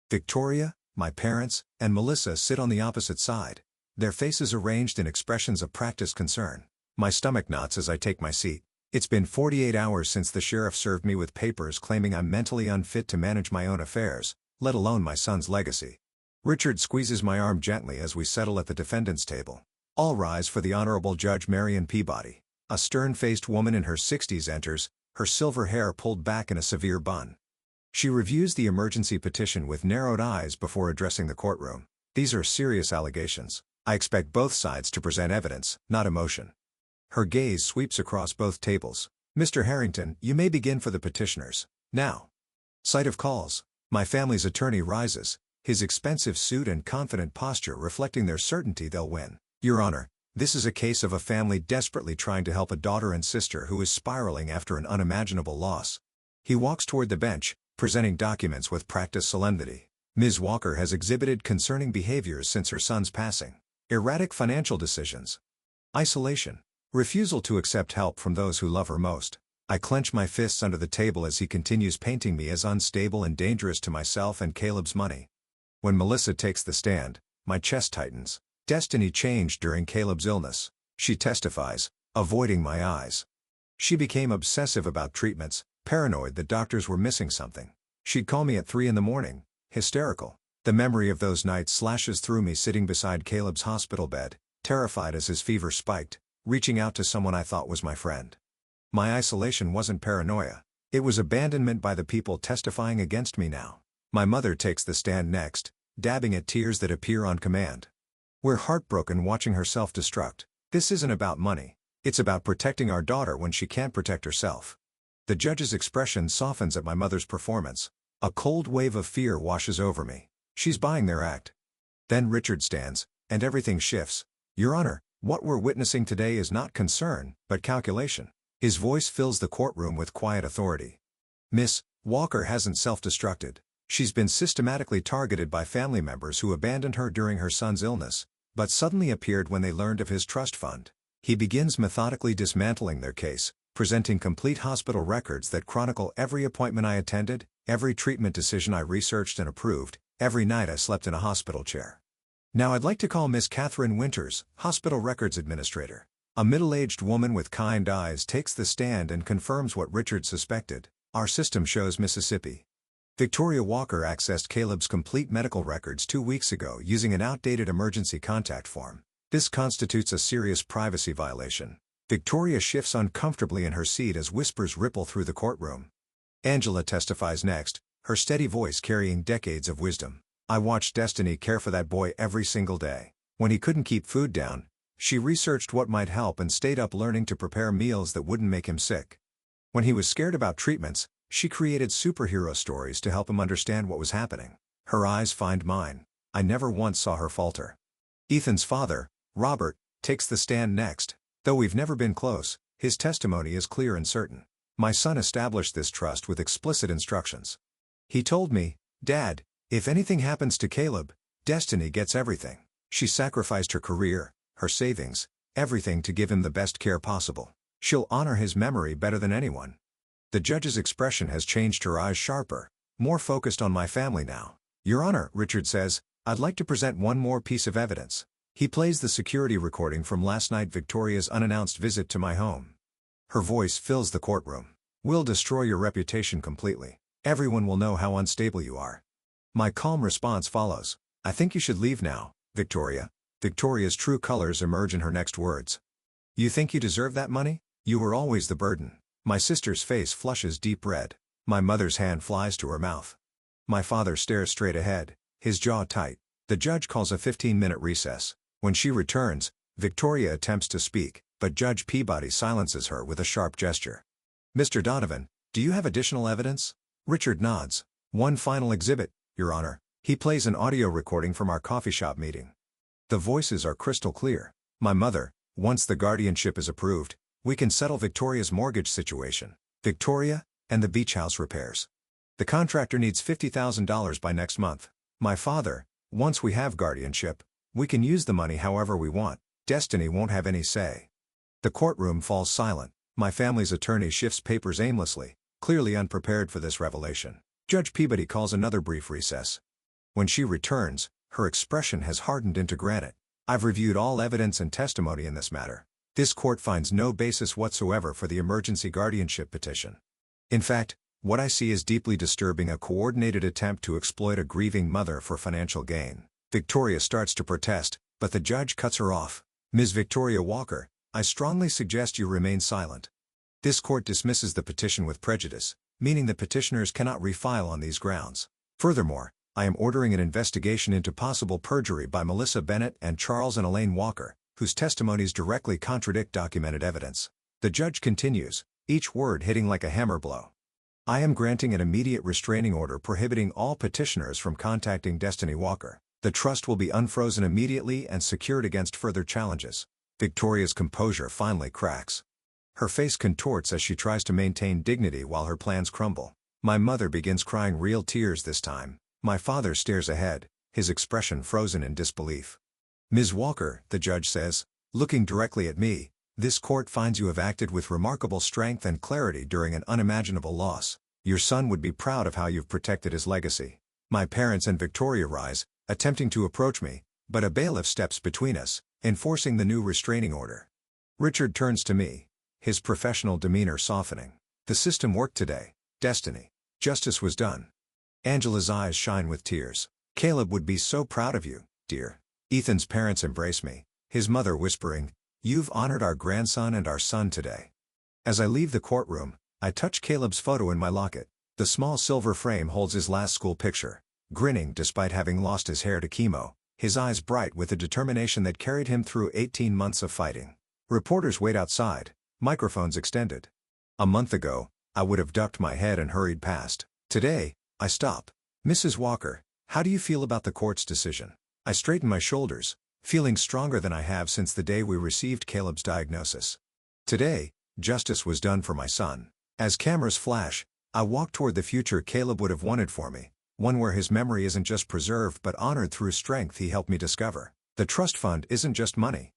Victoria, my parents, and Melissa sit on the opposite side, their faces arranged in expressions of practiced concern. My stomach knots as I take my seat. It's been 48 hours since the sheriff served me with papers claiming I'm mentally unfit to manage my own affairs, let alone my son's legacy. Richard squeezes my arm gently as we settle at the defendant's table. All rise for the Honorable Judge Marion Peabody. A stern-faced woman in her 60s enters, her silver hair pulled back in a severe bun. She reviews the emergency petition with narrowed eyes before addressing the courtroom. These are serious allegations. I expect both sides to present evidence, not emotion. Her gaze sweeps across both tables. Mr. Harrington, you may begin for the petitioners. Now. Sight of calls. My family's attorney rises, his expensive suit and confident posture reflecting their certainty they'll win. Your Honor, this is a case of a family desperately trying to help a daughter and sister who is spiraling after an unimaginable loss. He walks toward the bench, presenting documents with practiced solemnity. Ms. Walker has exhibited concerning behaviors since her son's passing. Erratic financial decisions. Isolation. Refusal to accept help from those who love her most. I clench my fists under the table as he continues painting me as unstable and dangerous to myself and Caleb's money. When Melissa takes the stand, my chest tightens. Destiny changed during Caleb's illness. She testifies, avoiding my eyes. She became obsessive about treatments, paranoid that doctors were missing something. She'd call me at 3 in the morning, hysterical. The memory of those nights slashes through me sitting beside Caleb's hospital bed, terrified as his fever spiked, reaching out to someone I thought was my friend. My isolation wasn't paranoia. It was abandonment by the people testifying against me now. My mother takes the stand next, dabbing at tears that appear on command. We're heartbroken watching her self-destruct. This isn't about money. It's about protecting our daughter when she can't protect herself. The judge's expression softens at my mother's performance. A cold wave of fear washes over me. She's buying their act. Then Richard stands, and everything shifts. Your Honor, what we're witnessing today is not concern, but calculation. His voice fills the courtroom with quiet authority. Miss Walker hasn't self-destructed. She's been systematically targeted by family members who abandoned her during her son's illness, but suddenly appeared when they learned of his trust fund. He begins methodically dismantling their case, presenting complete hospital records that chronicle every appointment I attended, every treatment decision I researched and approved, every night I slept in a hospital chair. Now I'd like to call Miss Catherine Winters, Hospital Records Administrator. A middle-aged woman with kind eyes takes the stand and confirms what Richard suspected. Our system shows Mississippi. Victoria Walker accessed Caleb's complete medical records 2 weeks ago using an outdated emergency contact form. This constitutes a serious privacy violation. Victoria shifts uncomfortably in her seat as whispers ripple through the courtroom. Angela testifies next, her steady voice carrying decades of wisdom. I watched Destiny care for that boy every single day. When he couldn't keep food down, she researched what might help and stayed up learning to prepare meals that wouldn't make him sick. When he was scared about treatments, she created superhero stories to help him understand what was happening. Her eyes find mine. I never once saw her falter. Ethan's father, Robert, takes the stand next. Though we've never been close, his testimony is clear and certain. My son established this trust with explicit instructions. He told me, Dad, if anything happens to Caleb, Destiny gets everything. She sacrificed her career, her savings, everything to give him the best care possible. She'll honor his memory better than anyone. The judge's expression has changed, her eyes sharper, more focused on my family now. Your Honor, Richard says, I'd like to present one more piece of evidence. He plays the security recording from last night, Victoria's unannounced visit to my home. Her voice fills the courtroom. We'll destroy your reputation completely. Everyone will know how unstable you are. My calm response follows. I think you should leave now, Victoria. Victoria's true colors emerge in her next words. You think you deserve that money? You were always the burden. My sister's face flushes deep red. My mother's hand flies to her mouth. My father stares straight ahead, his jaw tight. The judge calls a 15-minute recess. When she returns, Victoria attempts to speak, but Judge Peabody silences her with a sharp gesture. Mr. Donovan, do you have additional evidence? Richard nods. One final exhibit, Your Honor. He plays an audio recording from our coffee shop meeting. The voices are crystal clear. My mother, once the guardianship is approved, we can settle Victoria's mortgage situation. Victoria, and the beach house repairs. The contractor needs $50,000 by next month. My father, once we have guardianship, we can use the money however we want. Destiny won't have any say. The courtroom falls silent. My family's attorney shifts papers aimlessly, clearly unprepared for this revelation. Judge Peabody calls another brief recess. When she returns, her expression has hardened into granite. I've reviewed all evidence and testimony in this matter. This court finds no basis whatsoever for the emergency guardianship petition. In fact, what I see is deeply disturbing, a coordinated attempt to exploit a grieving mother for financial gain. Victoria starts to protest, but the judge cuts her off. Ms. Victoria Walker, I strongly suggest you remain silent. This court dismisses the petition with prejudice, meaning the petitioners cannot refile on these grounds. Furthermore, I am ordering an investigation into possible perjury by Melissa Bennett and Charles and Elaine Walker, whose testimonies directly contradict documented evidence. The judge continues, each word hitting like a hammer blow. I am granting an immediate restraining order prohibiting all petitioners from contacting Destiny Walker. The trust will be unfrozen immediately and secured against further challenges. Victoria's composure finally cracks. Her face contorts as she tries to maintain dignity while her plans crumble. My mother begins crying real tears this time. My father stares ahead, his expression frozen in disbelief. Ms. Walker, the judge says, looking directly at me, this court finds you have acted with remarkable strength and clarity during an unimaginable loss. Your son would be proud of how you've protected his legacy. My parents and Victoria rise, attempting to approach me, but a bailiff steps between us, enforcing the new restraining order. Richard turns to me, his professional demeanor softening. The system worked today, Destiny. Justice was done. Angela's eyes shine with tears. Caleb would be so proud of you, dear. Ethan's parents embrace me, his mother whispering, you've honored our grandson and our son today. As I leave the courtroom, I touch Caleb's photo in my locket. The small silver frame holds his last school picture. Grinning despite having lost his hair to chemo, his eyes bright with the determination that carried him through 18 months of fighting. Reporters wait outside, microphones extended. A month ago, I would have ducked my head and hurried past. Today, I stop. Mrs. Walker, how do you feel about the court's decision? I straighten my shoulders, feeling stronger than I have since the day we received Caleb's diagnosis. Today, justice was done for my son. As cameras flash, I walk toward the future Caleb would have wanted for me. One where his memory isn't just preserved but honored through strength he helped me discover. The trust fund isn't just money.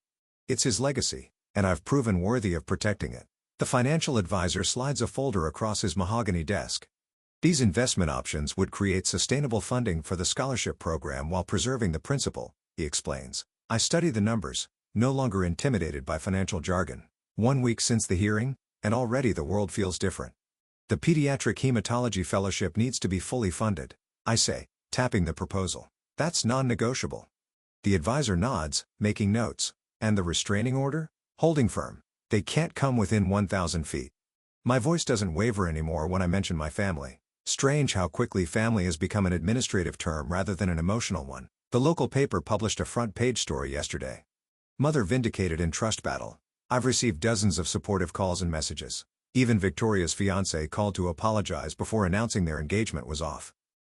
It's his legacy, and I've proven worthy of protecting it. The financial advisor slides a folder across his mahogany desk. These investment options would create sustainable funding for the scholarship program while preserving the principal, he explains. I study the numbers, no longer intimidated by financial jargon. 1 week since the hearing, and already the world feels different. The Pediatric Hematology Fellowship needs to be fully funded, I say, tapping the proposal. That's non-negotiable. The advisor nods, making notes. And the restraining order? Holding firm. They can't come within 1,000 feet. My voice doesn't waver anymore when I mention my family. Strange how quickly family has become an administrative term rather than an emotional one. The local paper published a front-page story yesterday. Mother vindicated in trust battle. I've received dozens of supportive calls and messages. Even Victoria's fiancé called to apologize before announcing their engagement was off.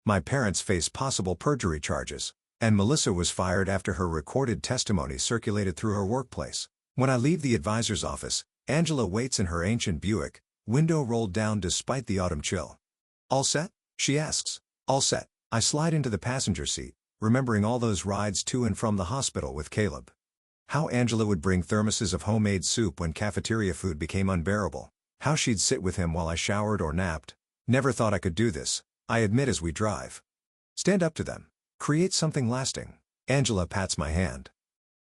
My parents face possible perjury charges, and Melissa was fired after her recorded testimony circulated through her workplace. When I leave the advisor's office, Angela waits in her ancient Buick, window rolled down despite the autumn chill. All set? She asks. All set. I slide into the passenger seat, remembering all those rides to and from the hospital with Caleb. How Angela would bring thermoses of homemade soup when cafeteria food became unbearable. How she'd sit with him while I showered or napped. Never thought I could do this, I admit as we drive. Stand up to them. Create something lasting. Angela pats my hand.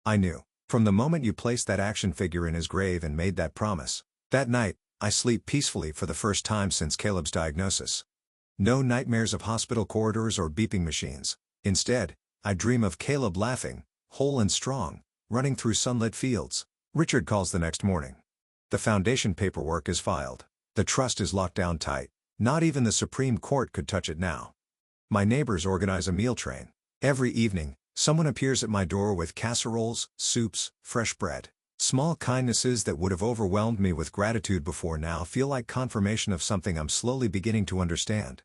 I knew. From the moment you placed that action figure in his grave and made that promise. That night, I sleep peacefully for the first time since Caleb's diagnosis. No nightmares of hospital corridors or beeping machines. Instead, I dream of Caleb laughing, whole and strong, running through sunlit fields. Richard calls the next morning. The foundation paperwork is filed. The trust is locked down tight. Not even the Supreme Court could touch it now. My neighbors organize a meal train. Every evening, someone appears at my door with casseroles, soups, fresh bread. Small kindnesses that would have overwhelmed me with gratitude before now feel like confirmation of something I'm slowly beginning to understand.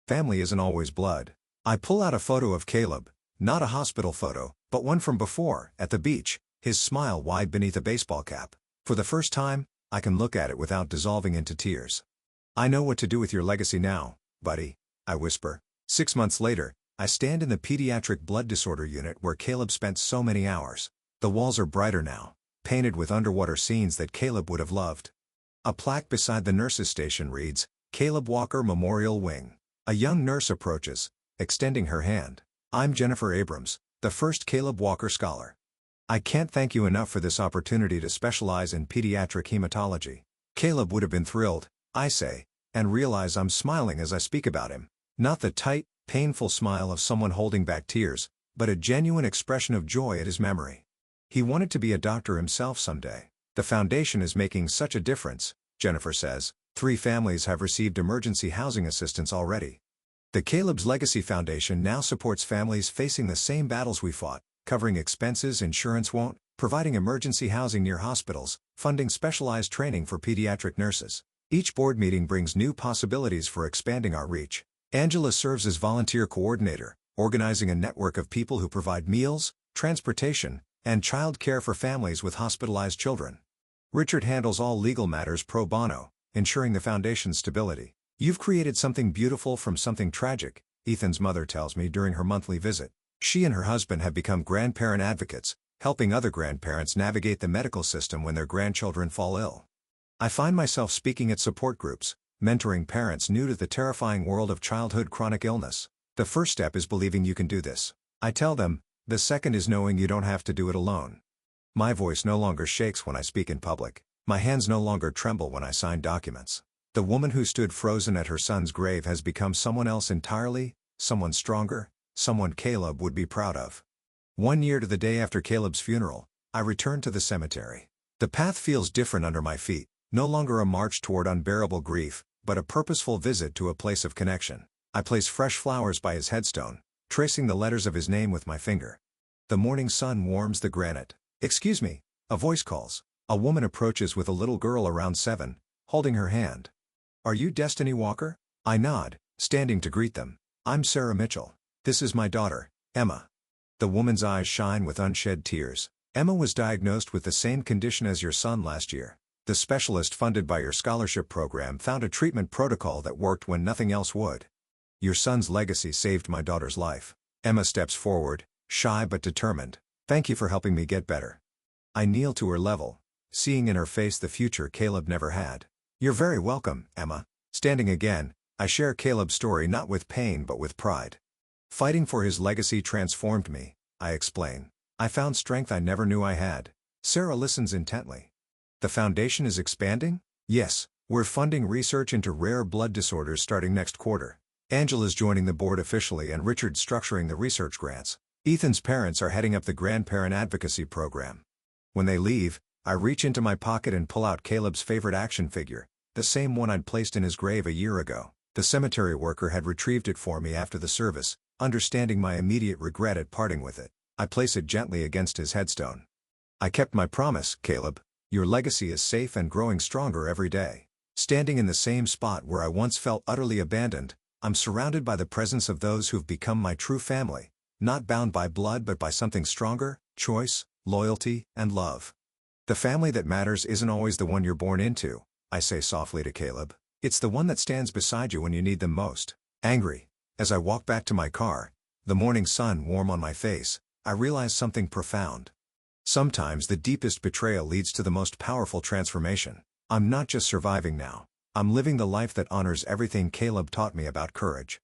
Family isn't always blood. I pull out a photo of Caleb, not a hospital photo, but one from before, at the beach, his smile wide beneath a baseball cap. For the first time, I can look at it without dissolving into tears. I know what to do with your legacy now, buddy, I whisper. 6 months later, I stand in the pediatric blood disorder unit where Caleb spent so many hours. The walls are brighter now, painted with underwater scenes that Caleb would have loved. A plaque beside the nurse's station reads, Caleb Walker Memorial Wing. A young nurse approaches, extending her hand. I'm Jennifer Abrams, the first Caleb Walker Scholar. I can't thank you enough for this opportunity to specialize in pediatric hematology. Caleb would have been thrilled, I say, and realize I'm smiling as I speak about him. Not the tight, painful smile of someone holding back tears, but a genuine expression of joy at his memory. He wanted to be a doctor himself someday. The foundation is making such a difference, Jennifer says. 3 families have received emergency housing assistance already. The Caleb's Legacy Foundation now supports families facing the same battles we fought, covering expenses insurance won't, providing emergency housing near hospitals, funding specialized training for pediatric nurses. Each board meeting brings new possibilities for expanding our reach. Angela serves as volunteer coordinator, organizing a network of people who provide meals, transportation, and child care for families with hospitalized children. Richard handles all legal matters pro bono, ensuring the foundation's stability. You've created something beautiful from something tragic, Ethan's mother tells me during her monthly visit. She and her husband have become grandparent advocates, helping other grandparents navigate the medical system when their grandchildren fall ill. I find myself speaking at support groups, mentoring parents new to the terrifying world of childhood chronic illness. The first step is believing you can do this, I tell them. The second is knowing you don't have to do it alone. My voice no longer shakes when I speak in public. My hands no longer tremble when I sign documents. The woman who stood frozen at her son's grave has become someone else entirely, someone stronger, someone Caleb would be proud of. 1 year to the day after Caleb's funeral, I return to the cemetery. The path feels different under my feet, no longer a march toward unbearable grief, but a purposeful visit to a place of connection. I place fresh flowers by his headstone, tracing the letters of his name with my finger. The morning sun warms the granite. "Excuse me," a voice calls. A woman approaches with a little girl around 7, holding her hand. "Are you Destiny Walker?" I nod, standing to greet them. "I'm Sarah Mitchell. This is my daughter, Emma." The woman's eyes shine with unshed tears. "Emma was diagnosed with the same condition as your son last year. The specialist funded by your scholarship program found a treatment protocol that worked when nothing else would. Your son's legacy saved my daughter's life." Emma steps forward, shy but determined. "Thank you for helping me get better." I kneel to her level, seeing in her face the future Caleb never had. "You're very welcome, Emma." Standing again, I share Caleb's story not with pain but with pride. "Fighting for his legacy transformed me," I explain. "I found strength I never knew I had." Sarah listens intently. "The foundation is expanding?" "Yes, we're funding research into rare blood disorders starting next quarter. Angela's joining the board officially and Richard's structuring the research grants. Ethan's parents are heading up the grandparent advocacy program." When they leave, I reach into my pocket and pull out Caleb's favorite action figure, the same one I'd placed in his grave a year ago. The cemetery worker had retrieved it for me after the service, understanding my immediate regret at parting with it. I place it gently against his headstone. "I kept my promise, Caleb. Your legacy is safe and growing stronger every day." Standing in the same spot where I once felt utterly abandoned, I'm surrounded by the presence of those who've become my true family, not bound by blood but by something stronger: choice, loyalty, and love. "The family that matters isn't always the one you're born into," I say softly to Caleb. "It's the one that stands beside you when you need them most." Angry. As I walk back to my car, the morning sun warm on my face, I realize something profound. Sometimes the deepest betrayal leads to the most powerful transformation. I'm not just surviving now. I'm living the life that honors everything Caleb taught me about courage.